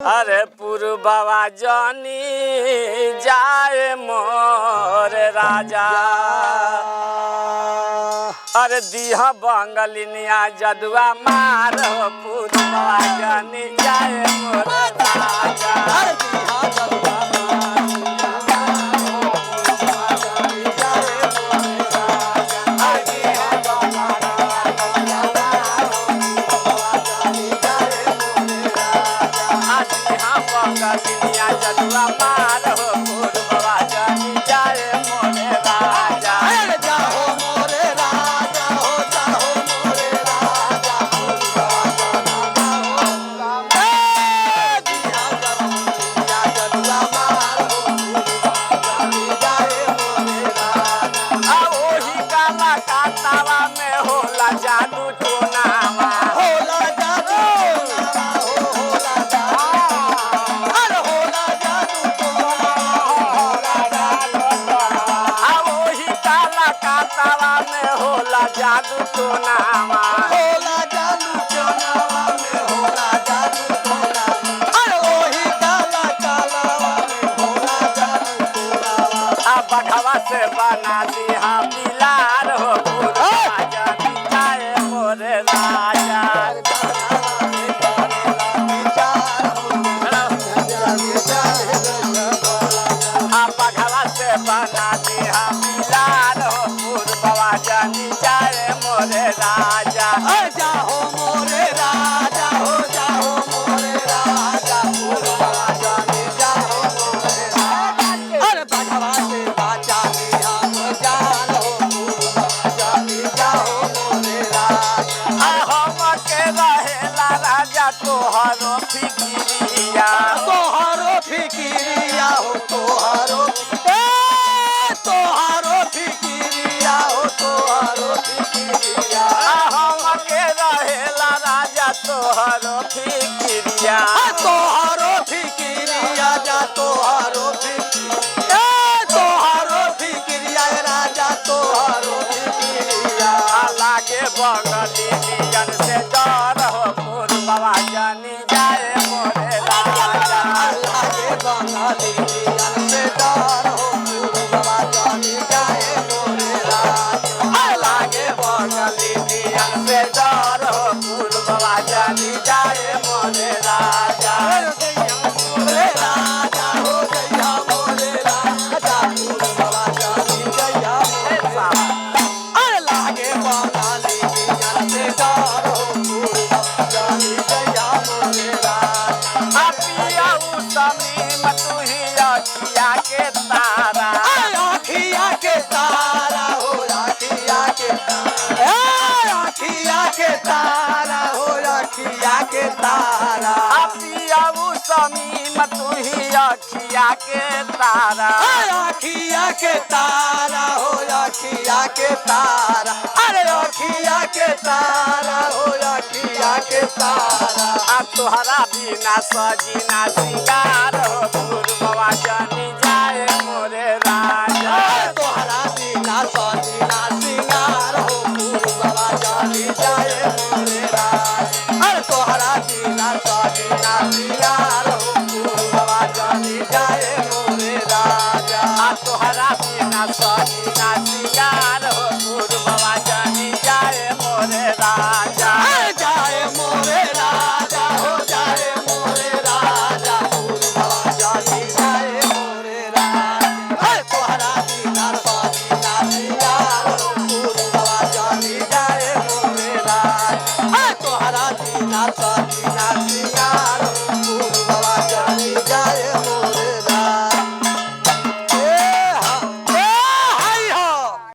अरे पूर्ववा जानी जाए मोर राजा। अरे दीह बंगलिनिया जदुआ मार पूर्ववा जानी जाए मोर राजा। बंगलिनिया जदुआ मार पूर्ववा जानी जाए मोरे राजा। जाहो मोरे राजा हो, जाहो मोरे राजा जदुआ मार जाए मोरे राजा। ओही काला कातावा में होला जादू टोनावा, होला जादू कातावा में होला जादू टोनावा, होला जादू टोनावा में होला जादू टोनावा। अरे ओही काला कालावा में होला जादू टोनावा। अब बखवा से बना दिया बिलार हो पूर्ववा जानी जाए मोरे राजा। अब बखवा से बना दिया बिलार हो पूर्ववा जानी जाए मोरे राजा। जाहो मोरे राजा हो, जाहो मोरे राजा पूर्ववा जानी जाहो मोरे राजा। अरे भगवा से बाचा दिया जान हो पूर्ववा जानी जाहो मोरे राजा। हम के रहेला राजा तोहरो फिकिरिया, तोहरो फिकिरिया हो, तोहरो फिकिरिया हो, तोहरो फिकिरिया। हम के रहेला राजा तोहरो फिकिरिया, तोहरो फिकिरिया जा, तोहरो फिकिरिया, तोहरो फिकिरिया राजा, तोहरो फिकिरिया। लागे बंगली नियन से डर हो पूर्ववा जानी जाए मोरे राजा। लागे बंगाली नियन से डर हो पूर्ववा जानी जाए मोरे राजा। लागे बंगली नियन से डर हो पूर्ववा जानी जाए मोरे राजा। मोरे राजा हो, जया मोरे राजा पूर्ववा जानी जया मोरे राजा। अरे लागे बंगाली नियन से डर हो पूर्ववा जानी जया मोरे राजा। पिया समीम तुही अखिया के तारा, आखिया के तारा हो, आखिया के तारा, आखिया के तारा हो, आखिया के तारा। पिया समीम तुही अखिया के तारा, आखिया के तारा हो, आखिया के तारा। अरे आखिया के तारा हो, आखिया के तारा। तोहरा बिना सजीना सिंगार हो पूर्ववा जानी जाए मोरे राजा। तोहरा बिना सजीना सिंगार हो पूर्ववा जानी जाए मोरे राजा। अरे तोहरा बिना सजीना सिंगार हो पूर्ववा जानी जाए मोरे राजा। तोहरा बिना सजीना